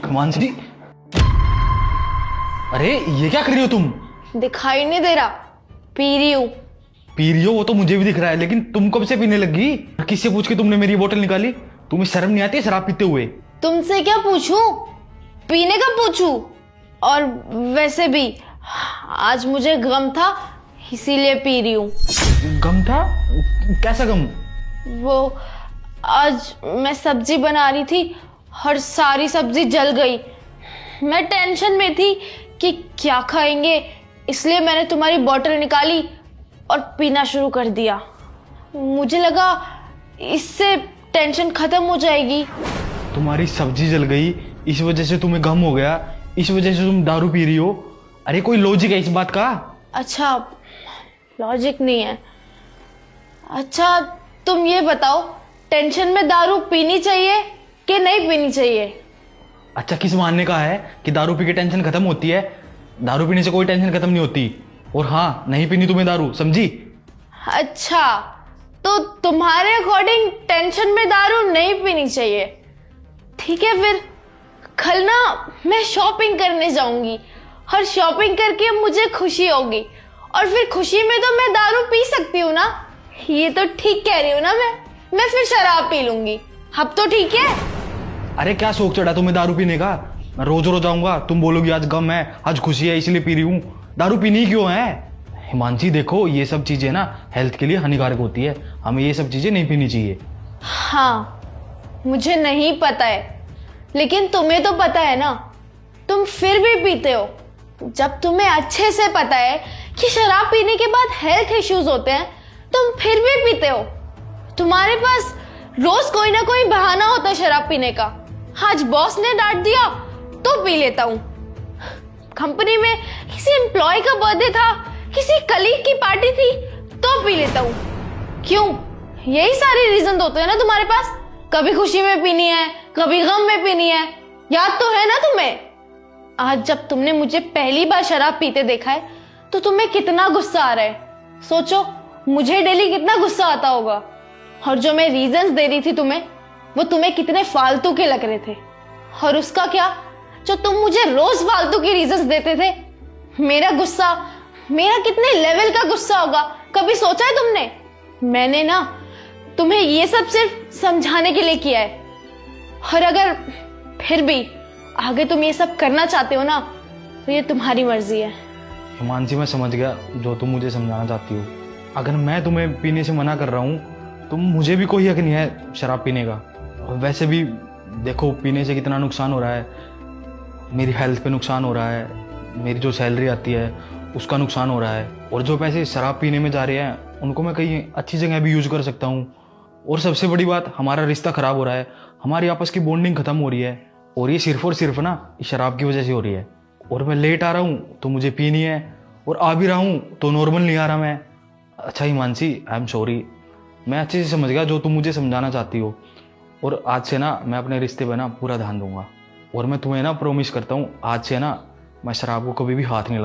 हिमांशी, अरे ये क्या कर रही हो तुम? दिखाई नहीं दे रहा? पी रही हूँ। पी रही हो वो तो मुझे भी दिख रहा है, लेकिन तुम कब से पीने लगी? किससे पूछ के तुमने मेरी बोतल निकाली? तुम्हें शर्म नहीं आती है शराब पीते हुए? तुमसे क्या पूछूं? पीने का पूछूं? और वैसे भी आज मुझे गम था, इसीलिए पी रही हूँ। गम था? कैसा गम? वो आज मैं सब्जी बना रही थी और सारी सब्जी जल गई। मैं टेंशन में थी कि क्या खाएंगे, इसलिए मैंने तुम्हारी बोतल निकाली और पीना शुरू कर दिया। मुझे लगा इससे टेंशन खत्म हो जाएगी। तुम्हारी सब्जी जल गई, इस वजह से तुम्हें गम हो गया, इस वजह से तुम दारू पी रही हो? अरे कोई लॉजिक है इस बात का? अच्छा, लॉजिक नहीं है। अच्छा तुम ये बताओ, टेंशन में दारू पीनी चाहिए कि नहीं पीनी चाहिए? अच्छा, किस मानने का है कि दारू पी के टेंशन खत्म होती है? दारू पीने से कोई टेंशन खत्म नहीं होती। और हाँ, नहीं पीनी तुम्हें दारू, समझी? अच्छा, तो तुम्हारे अकॉर्डिंग टेंशन में दारू नहीं पीनी चाहिए। ठीक है, फिर कल ना मैं शॉपिंग करने जाऊंगी और शॉपिंग करके मुझे खुशी होगी, और फिर खुशी में तो मैं दारू पी सकती हूँ ना? ये तो ठीक कह रही हूँ ना? मैं फिर शराब पी लूंगी। अब तो ठीक है। अरे क्या शौक चढ़ा तुम्हें दारू पीने का? मैं रोज रोज आऊंगा, तुम बोलोगी आज गम है, आज खुशी है, इसलिए पी रही हूँ। दारू पीनी ही क्यों है? हिमांशी देखो, ये सब चीजें ना हेल्थ के लिए हानिकारक होती है, हमें ये सब चीजें नहीं पीनी चाहिए। हाँ, मुझे नहीं पता है, लेकिन तुम्हें तो पता है ना, तुम फिर भी पीते हो। जब तुम्हें अच्छे से पता है कि शराब पीने के बाद हेल्थ इश्यूज होते हैं, तुम फिर भी पीते हो। तुम्हारे पास रोज कोई ना कोई बहाना होता है शराब पीने का। आज बॉस ने डांट दिया तो पी लेता हूँ, कंपनी में किसी एम्प्लॉय का बर्थडे था, किसी कलीग की पार्टी थी तो पी लेता हूँ। क्यों? यही सारे रीजन होते हैं ना तुम्हारे पास। कभी खुशी में पीनी है, कभी गम में पीनी है, याद तो है ना तुम्हें? आज जब तुमने मुझे पहली बार शराब पीते देखा है तो तुम्हें कितना गुस्सा आ रहा है। सोचो, मुझे डेली कितना गुस्सा आता होगा। और जो मैं रीजंस दे रही थी तुम्हें, वो तुम्हें कितने फालतू के लग रहे थे। और उसका क्या, जो तुम मुझे रोज फालतू की रीजंस देते थे। मेरा गुस्सा, मेरा कितने लेवल का गुस्सा होगा, कभी सोचा है तुमने? मैंने ना तुम्हें ये सब सिर्फ समझाने के लिए किया है। और अगर फिर भी आगे तुम ये सब करना चाहते हो ना, तो ये तुम्हारी मर्जी है। हिमांशी, मैं समझ गया जो तुम मुझे समझाना चाहती हो। अगर मैं तुम्हें पीने से मना कर रहा हूँ तो मुझे भी कोई हक नहीं है शराब पीने का। और वैसे भी देखो, पीने से कितना नुकसान हो रहा है। मेरी हेल्थ पे नुकसान हो रहा है, मेरी जो सैलरी आती है उसका नुकसान हो रहा है, और जो पैसे शराब पीने में जा रहे हैं उनको मैं कहीं अच्छी जगह भी यूज कर सकता हूँ। और सबसे बड़ी बात, हमारा रिश्ता खराब हो रहा है, हमारी आपस की बॉन्डिंग खत्म हो रही है, और ये सिर्फ और सिर्फ ना इस शराब की वजह से हो रही है। और मैं लेट आ रहा हूँ तो मुझे पीनी है, और आ भी रहा हूँ तो नॉर्मल नहीं आ रहा मैं। अच्छा हिमांशी, आई एम सॉरी। मैं अच्छे से समझ गया जो तुम मुझे समझाना चाहती हो, और आज से ना मैं अपने रिश्ते पे ना पूरा ध्यान दूंगा। और मैं तुम्हें ना प्रॉमिस करता हूँ, आज से ना मैं शराब को कभी भी हाथ नहीं